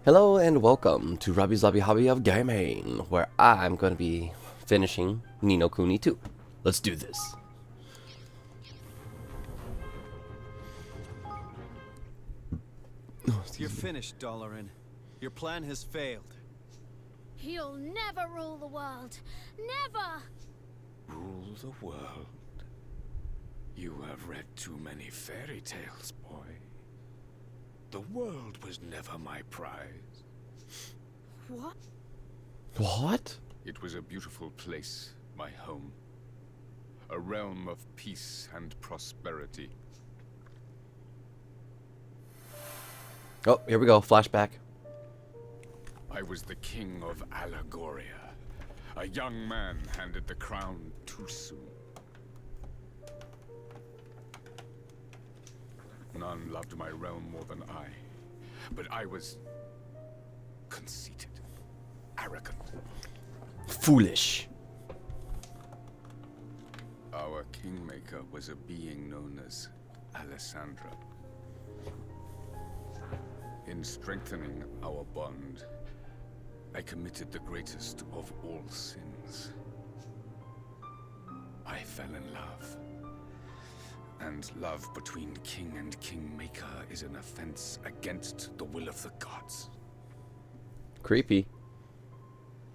Hello and welcome to Robbie's Lobby Hobby of Gaming, where I'm going to be finishing Ni no Kuni 2. Let's do this. You're finished, Dalaran. Your plan has failed. You'll never rule the world. Never! Rule the world? You have read too many fairy tales, boy. The world was never my prize. What? What? It was a beautiful place, my home. A realm of peace and prosperity. Oh, here we go. Flashback. I was the king of Allegoria. A young man handed the crown too soon. None loved my realm more than I. But I was conceited, arrogant. Foolish. Our kingmaker was a being known as Alessandra. In strengthening our bond, I committed the greatest of all sins. I fell in love. And love between king and kingmaker is an offense against the will of the gods. Creepy.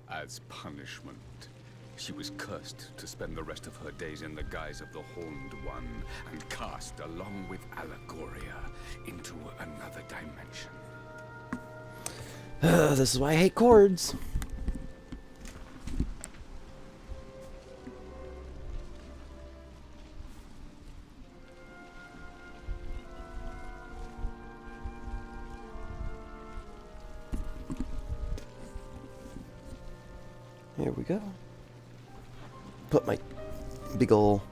As punishment, she was cursed to spend the rest of her days in the guise of the Horned One and cast along with Allegoria into another dimension. This is why I hate chords. Here we go. Put my big ol'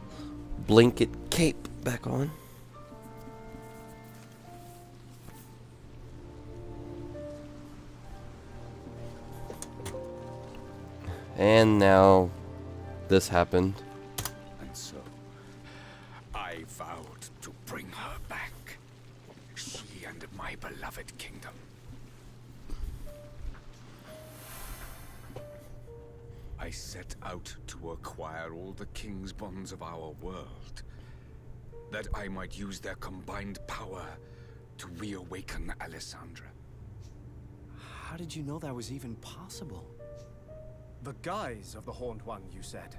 blanket cape back on. And now this happened. And so, I vowed to bring her back. She and my beloved kingdom. I set out to acquire all the king's bonds of our world, that I might use their combined power to reawaken Alessandra. How did you know that was even possible? The guise of the Horned One, you said.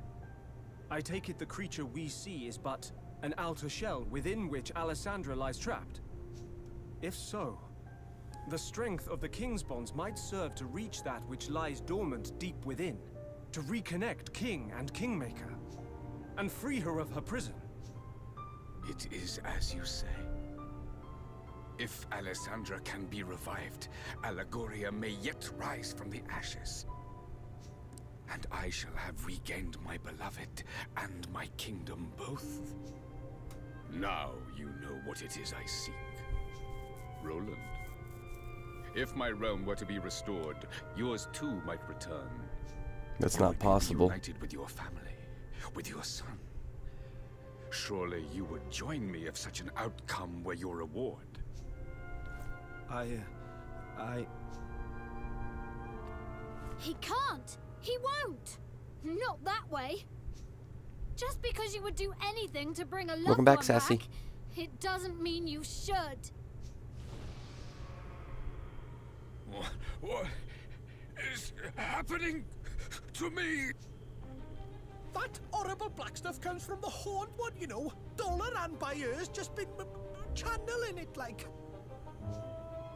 I take it the creature we see is but an outer shell within which Alessandra lies trapped. If so, the strength of the King's bonds might serve to reach that which lies dormant deep within, to reconnect King and Kingmaker, and free her of her prison. It is as you say. If Alessandra can be revived, Allegoria may yet rise from the ashes. And I shall have regained my beloved and my kingdom both. Now you know what it is I seek. Roland. If my realm were to be restored, yours too might return. That's You not would be possible. reunited with your family, with your son. Surely you would join me if such an outcome were your reward. He can't! He won't! Not that way! Just because you would do anything to bring a loved Welcome back, one Sassy. back, it doesn't mean you should. What is happening to me? That horrible black stuff comes from the Horned One, you know. Dalaran by ears just been channeling it like.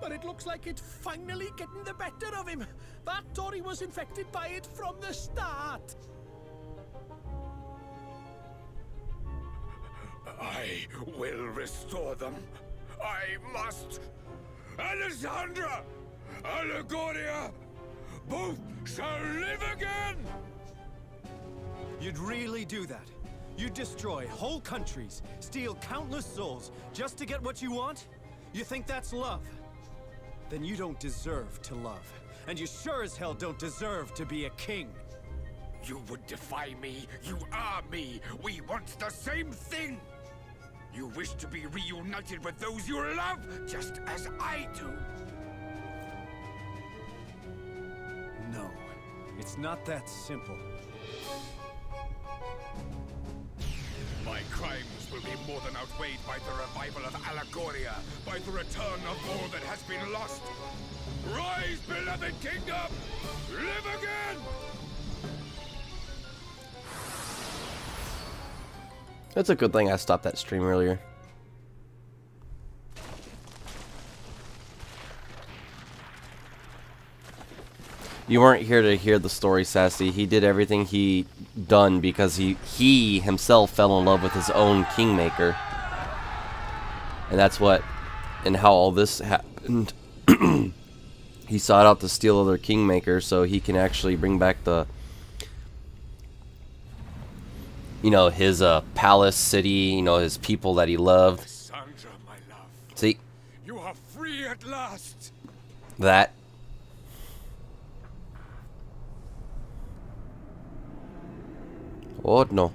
But it looks like it's finally getting the better of him. That Tory was infected by it from the start. I will restore them. I must. Alessandra! Allegoria! Both shall live again! You'd really do that? You'd destroy whole countries, steal countless souls, just to get what you want? You think that's love? Then you don't deserve to love. And you sure as hell don't deserve to be a king. You would defy me. You are me. We want the same thing. You wish to be reunited with those you love, just as I do. It's not that simple. My crimes will be more than outweighed by the revival of Allegoria, by the return of all that has been lost. Rise, beloved kingdom! Live again! It's a good thing I stopped that stream earlier. You weren't here to hear the story, Sassy. He did everything he done because he himself fell in love with his own kingmaker. And that's what, and how all this happened. He sought out to steal other kingmakers so he can actually bring back the, you know, his palace city, you know, his people that he loved. Alessandra, my love. See? You are free at last! That. Oh no.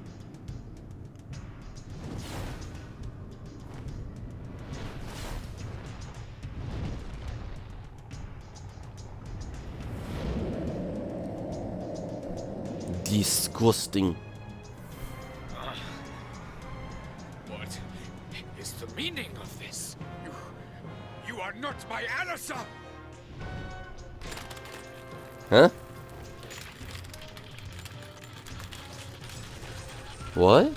Disgusting. What is the meaning of this? You are not my Alissa! Huh? What?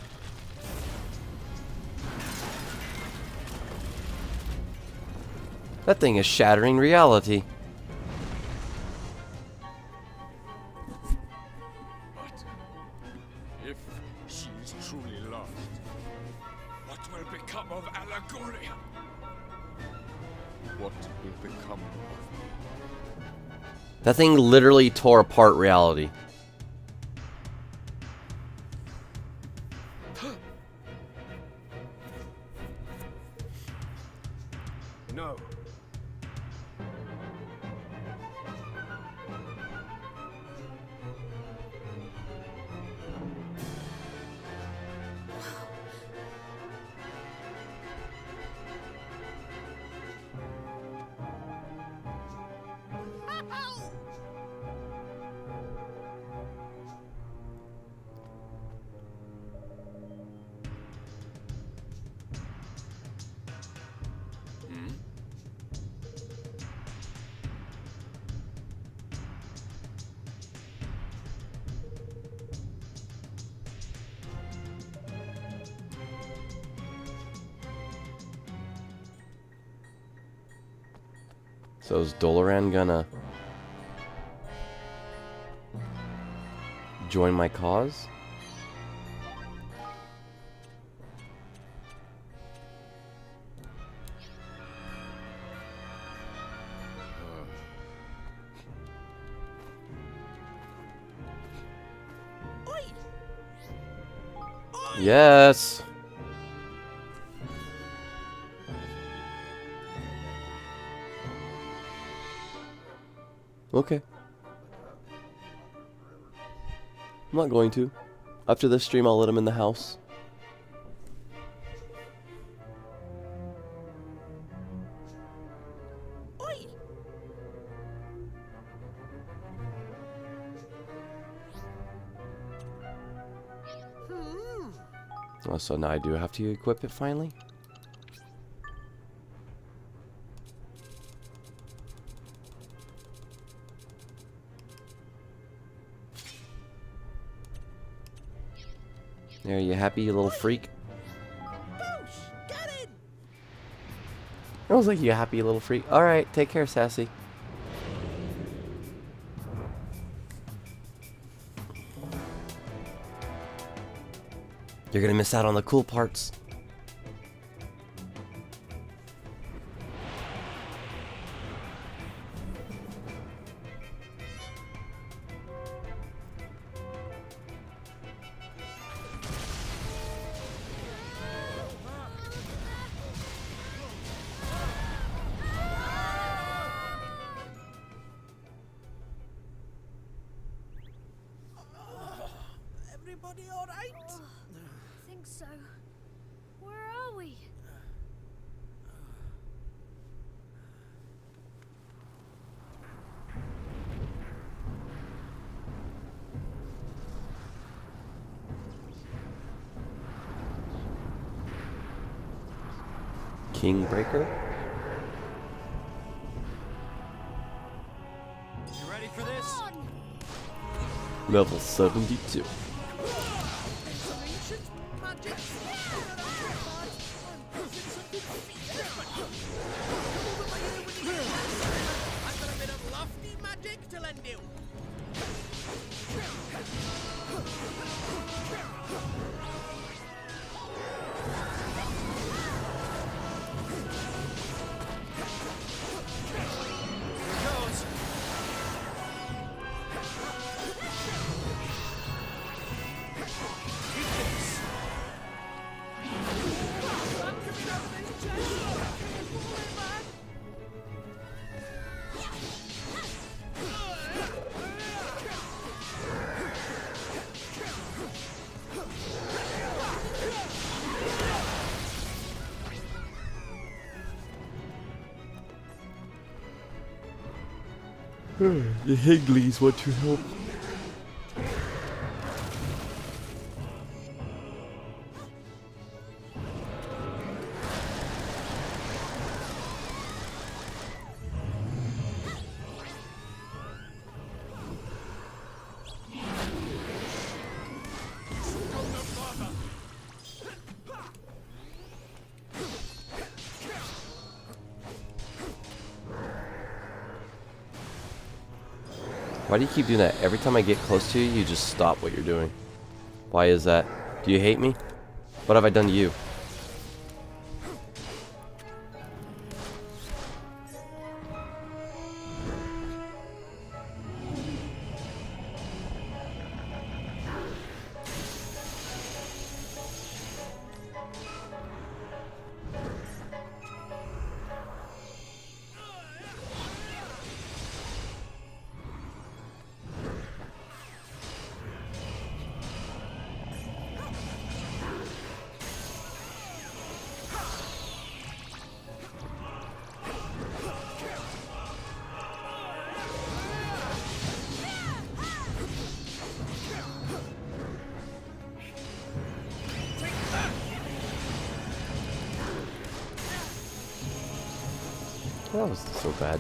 That thing is shattering reality. But if she is truly lost, what will become of Allegoria? What will become of me? That thing literally tore apart reality. No. So is Doloran gonna join my cause? Yes. Okay. I'm not going to. After this stream, I'll let him in the house. Oh, so now I do have to equip it finally? There, you happy, you little freak? I was like, you happy, you little freak? Alright, take care, Sassy. You're gonna miss out on the cool parts. Everybody all right? I think so. Where are we? Kingbreaker? You ready for this? Level 72. I've got a bit of lofty magic to lend you. Here goes. Keep this. The Higglies want to help. Why do you keep doing that? Every time I get close to you, you just stop what you're doing. Why is that? Do you hate me? What have I done to you? That was so bad.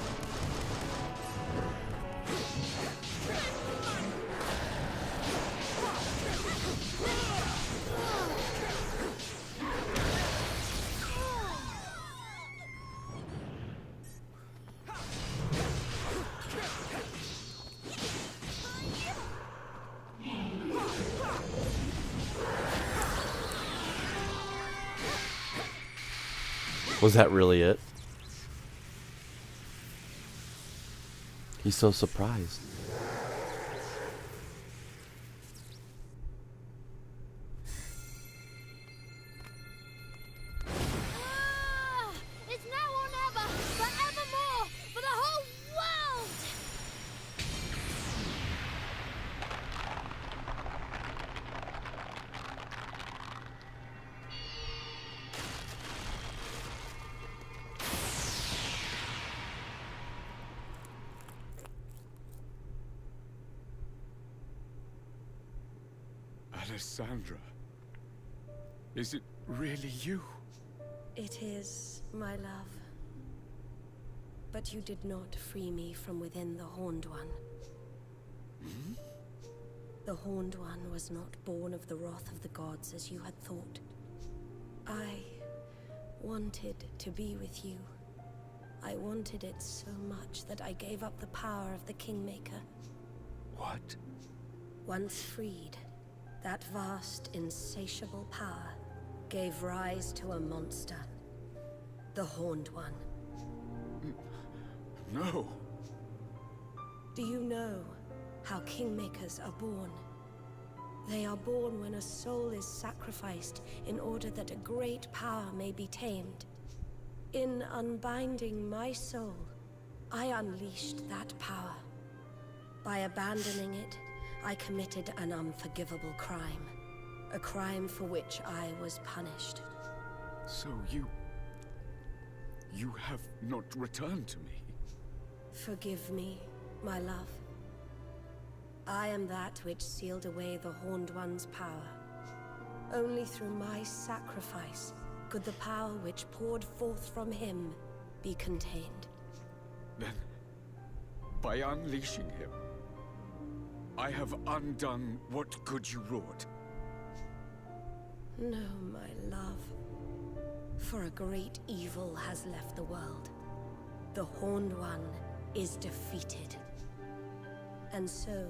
Was that really it? He's so surprised. It's now or never, forevermore, for the whole world! Alessandra, is it really you? It is, my love. But you did not free me from within the Horned One. The Horned One was not born of the wrath of the gods as you had thought. I wanted to be with you. I wanted it so much that I gave up the power of the Kingmaker. What? Once freed, that vast, insatiable power gave rise to a monster. The Horned One. No. Do you know how Kingmakers are born? They are born when a soul is sacrificed in order that a great power may be tamed. In unbinding my soul, I unleashed that power. By abandoning it, I committed an unforgivable crime. A crime for which I was punished. So you have not returned to me? Forgive me, my love. I am that which sealed away the Horned One's power. Only through my sacrifice could the power which poured forth from him be contained? Then, by unleashing him, I have undone what good you wrought. No, my love. For a great evil has left the world. The Horned One is defeated. And so,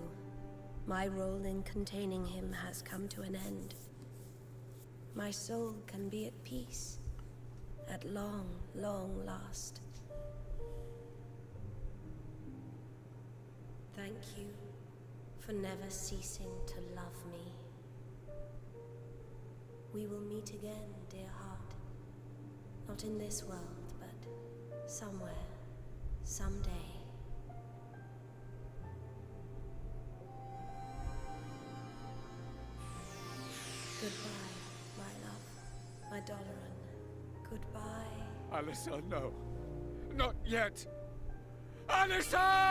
my role in containing him has come to an end. My soul can be at peace, at long, long last. Thank you for never ceasing to love me. We will meet again, dear heart. Not in this world, but somewhere, someday. Goodbye, my love, my Doloran. Goodbye. Alyssa, no. Not yet. Alyssa!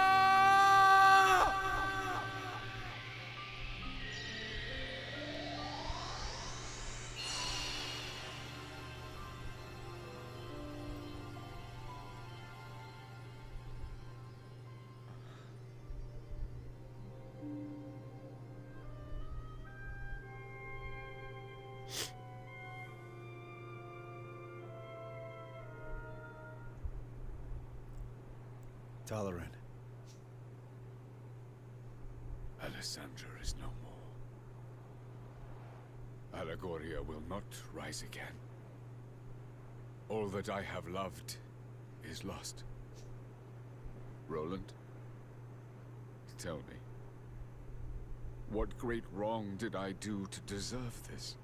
Doloran. Alessandra is no more. Allegoria will not rise again. All that I have loved is lost. Roland, tell me, what great wrong did I do to deserve this?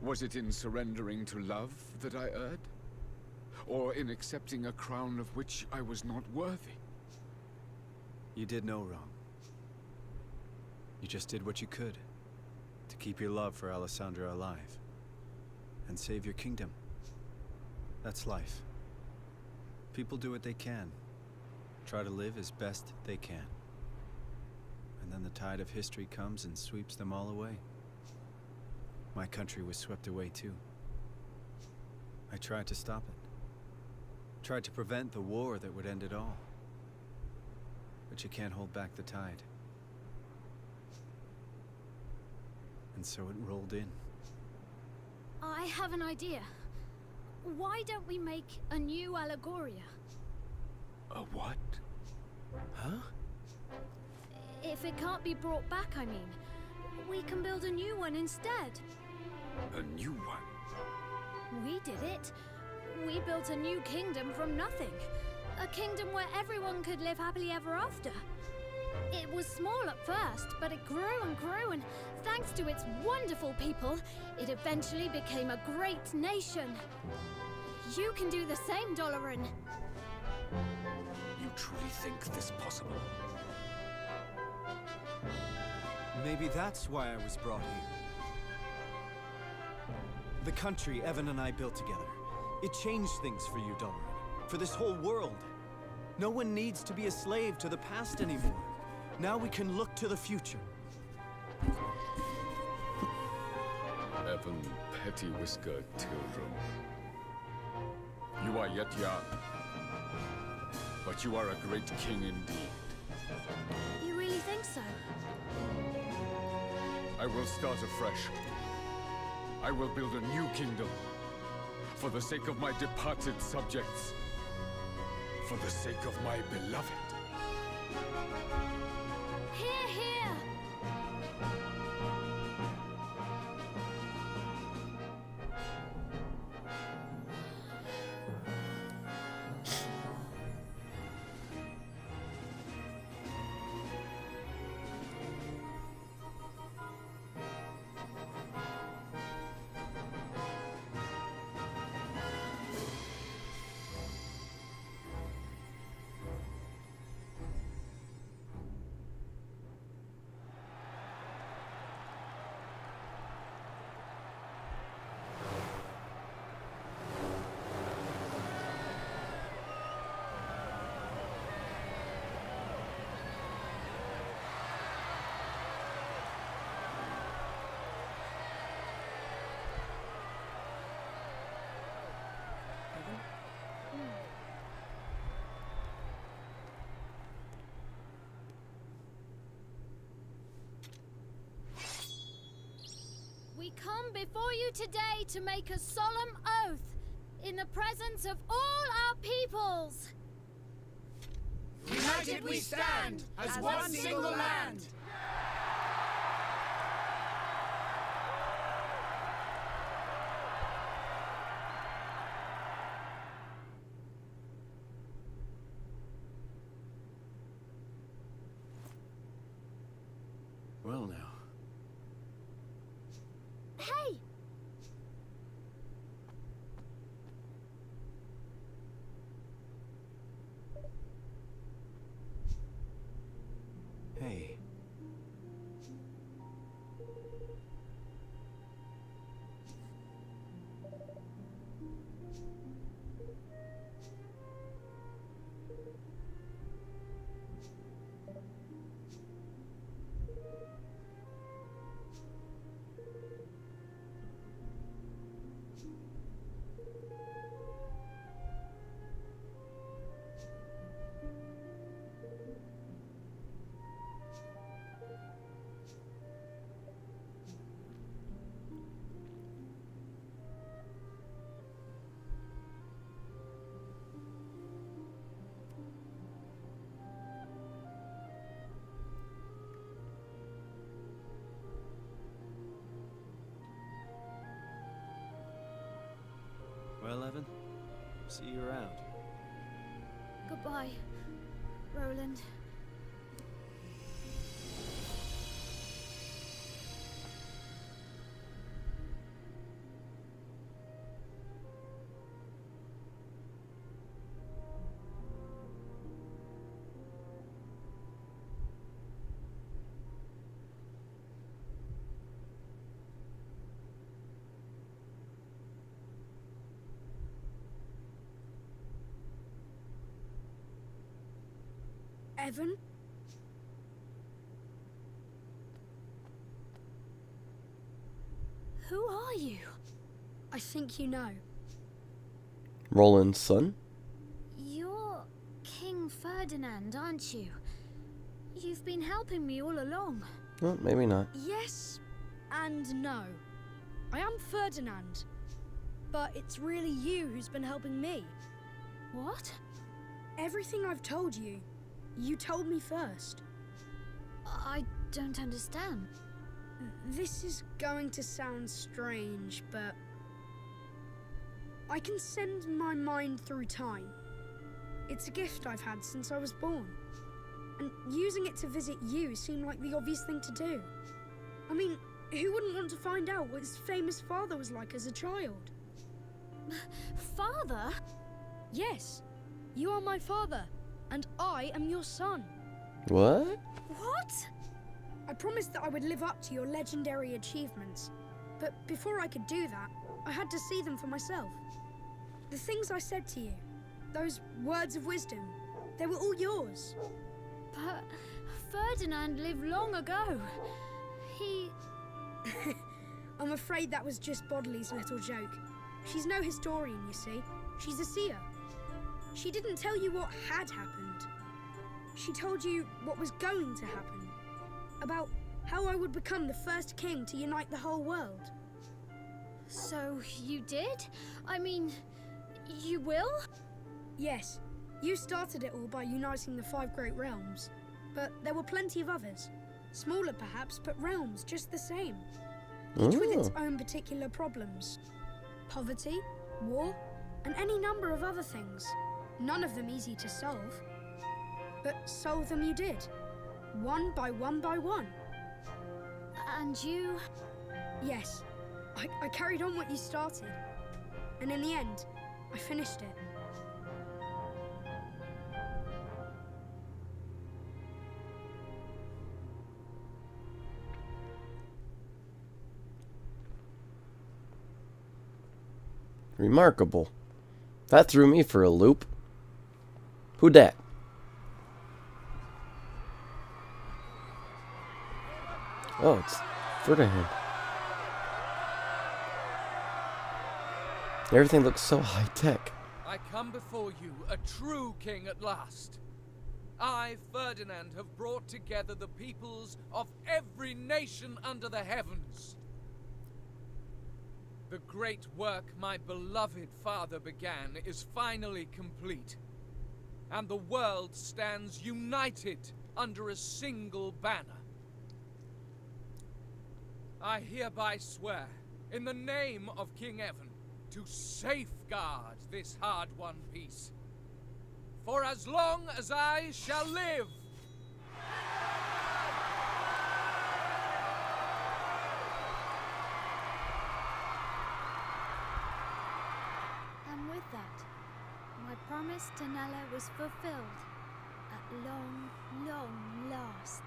Was it in surrendering to love that I erred? Or in accepting a crown of which I was not worthy? You did no wrong. You just did what you could to keep your love for Alessandra alive and save your kingdom. That's life. People do what they can, try to live as best they can. And then the tide of history comes and sweeps them all away. My country was swept away too. I tried to stop it. Tried to prevent the war that would end it all. But you can't hold back the tide. And so it rolled in. I have an idea. Why don't we make a new Allegoria? A what? Huh? If it can't be brought back, I mean. We can build a new one instead. A new one? We did it. We built a new kingdom from nothing. A kingdom where everyone could live happily ever after. It was small at first, but it grew and grew, and thanks to its wonderful people, it eventually became a great nation. You can do the same, Doloran. You truly think this possible? Maybe that's why I was brought here. The country Evan and I built together. It changed things for you, Doloran. For this whole world. No one needs to be a slave to the past anymore. Now we can look to the future. Evan Petty-Whisker Tildrum. You are yet young, but you are a great king indeed. You really think so? I will start afresh. I will build a new kingdom. For the sake of my departed subjects. For the sake of my beloved. Hear, hear! come before you today to make a solemn oath in the presence of all our peoples. United we stand as one single land. Well now. Hey! Hey. Well, Evan, see you around. Goodbye, Roland. Evan? Who are you? I think you know. Roland's son? You're King Ferdinand, aren't you? You've been helping me all along. Well, maybe not. Yes and no. I am Ferdinand, but it's really you who's been helping me. What? Everything I've told you, you told me first. I don't understand. This is going to sound strange, but I can send my mind through time. It's a gift I've had since I was born. And using it to visit you seemed like the obvious thing to do. I mean, who wouldn't want to find out what his famous father was like as a child? Father? Yes, you are my father, and I am your son. What? What? I promised that I would live up to your legendary achievements, but before I could do that, I had to see them for myself. The things I said to you, those words of wisdom, they were all yours. But Ferdinand lived long ago. He... I'm afraid that was just Bodley's little joke. She's no historian, you see. She's a seer. She didn't tell you what had happened. She told you what was going to happen. About how I would become the first king to unite the whole world. So you did? I mean, you will? Yes, you started it all by uniting the 5 great realms. But there were plenty of others. Smaller perhaps, but realms just the same. Each with its own particular problems. Poverty, war, and any number of other things. None of them easy to solve. But solve them you did. One by one by one. And you... Yes, I carried on what you started. And in the end, I finished it. Remarkable. That threw me for a loop. Who dat? Oh, it's Ferdinand. Everything looks so high-tech. I come before you, a true king at last. I, Ferdinand, have brought together the peoples of every nation under the heavens. The great work my beloved father began is finally complete, and the world stands united under a single banner. I hereby swear, in the name of King Evan, to safeguard this hard-won peace, for as long as I shall live. And with that, my promise to Nella was fulfilled at long, long last.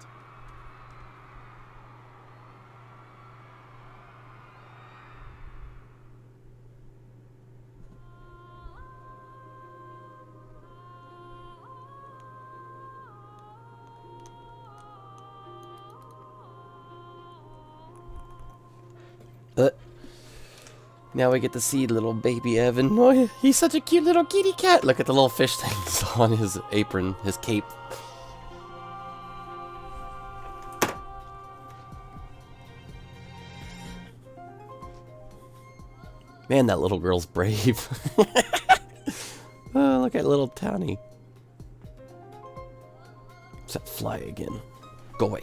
Now we get to see little baby Evan. Oh, he's such a cute little kitty cat. Look at the little fish things on his apron, his cape. Man, that little girl's brave. Oh, look at little Townie. What's that fly again? Go away.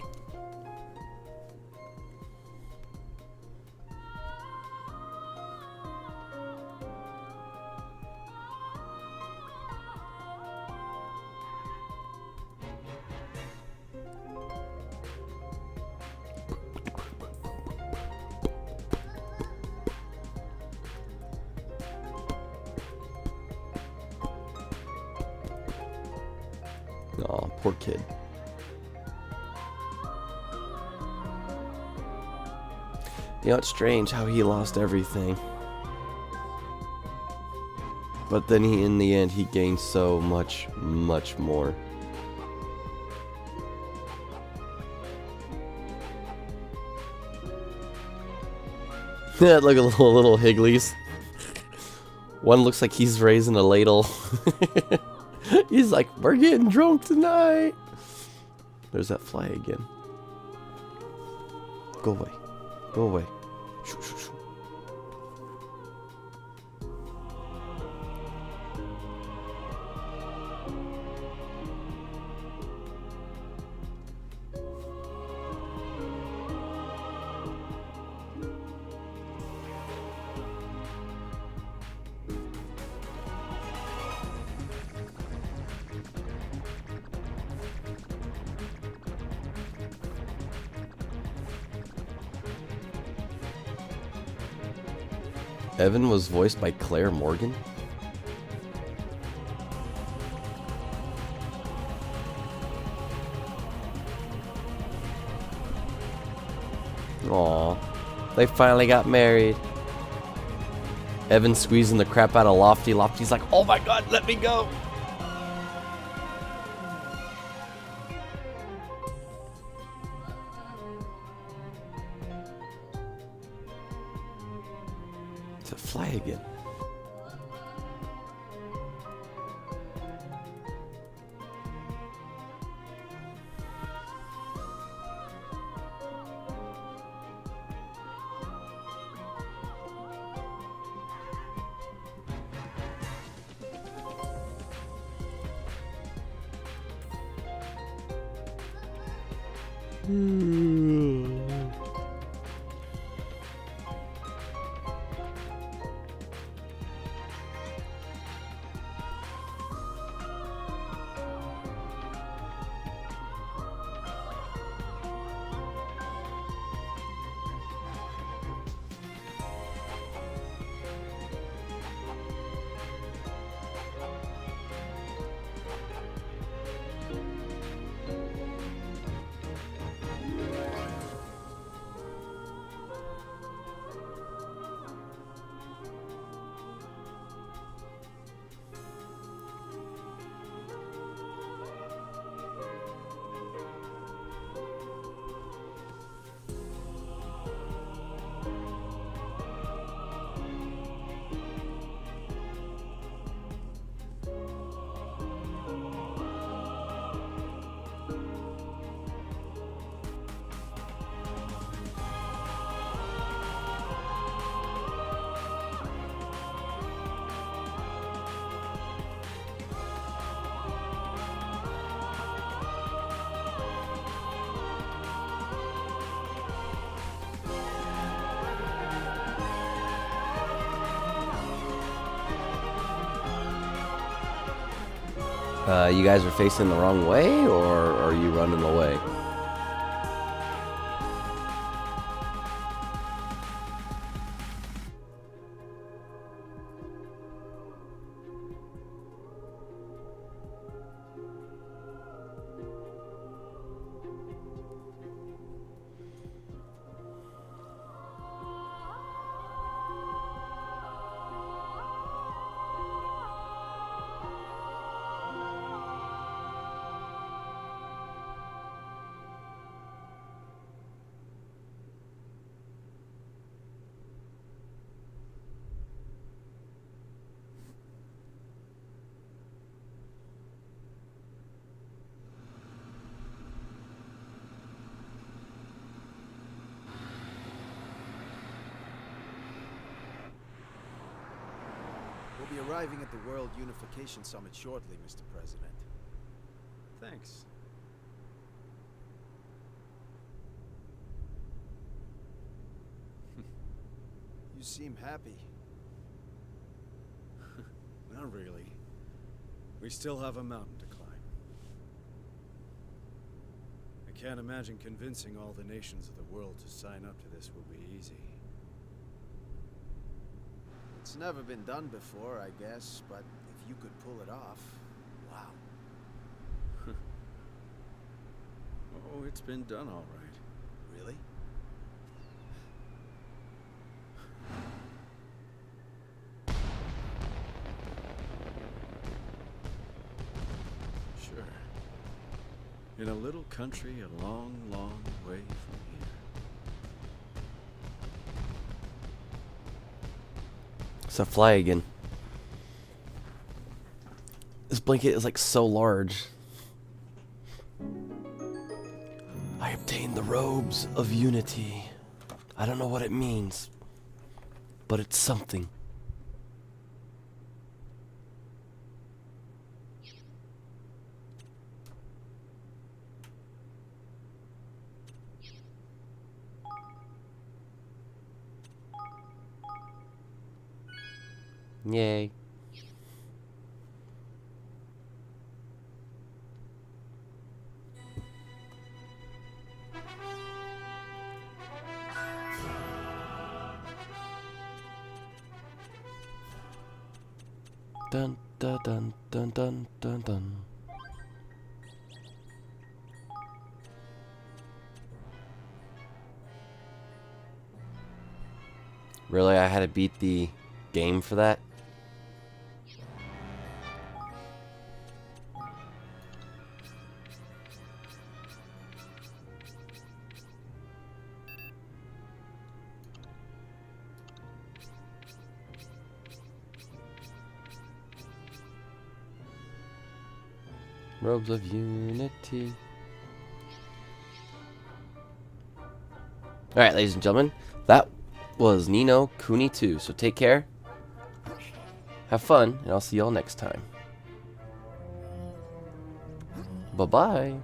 Aw, poor kid. You know, it's strange how he lost everything. But then in the end, he gained so much, much more. Look at little higglies. One looks like he's raising a ladle. He's like, we're getting drunk tonight. There's that fly again. Go away. Go away. Shoo, shoo, shoo. Evan was voiced by Claire Morgan. Aww. They finally got married. Evan squeezing the crap out of Lofty. Lofty's like, oh my god, let me go. It's a fly again. You guys are facing the wrong way, or are you running away? We'll be arriving at the World Unification Summit shortly, Mr. President. Thanks. You seem happy. Not really. We still have a mountain to climb. I can't imagine convincing all the nations of the world to sign up to this will be easy. It's never been done before, I guess, but if you could pull it off, wow. Oh, it's been done all right. Really? Sure. In a little country a long, long way from here. So fly again. This blanket is like so large. I obtained the robes of unity. I don't know what it means, but it's something. Yay. Dun dun dun dun dun dun dun. Really, I had to beat the game for that? Robes of Unity. Alright, ladies and gentlemen, that was Ni no Kuni 2. So take care, have fun, and I'll see y'all next time. Bye-bye.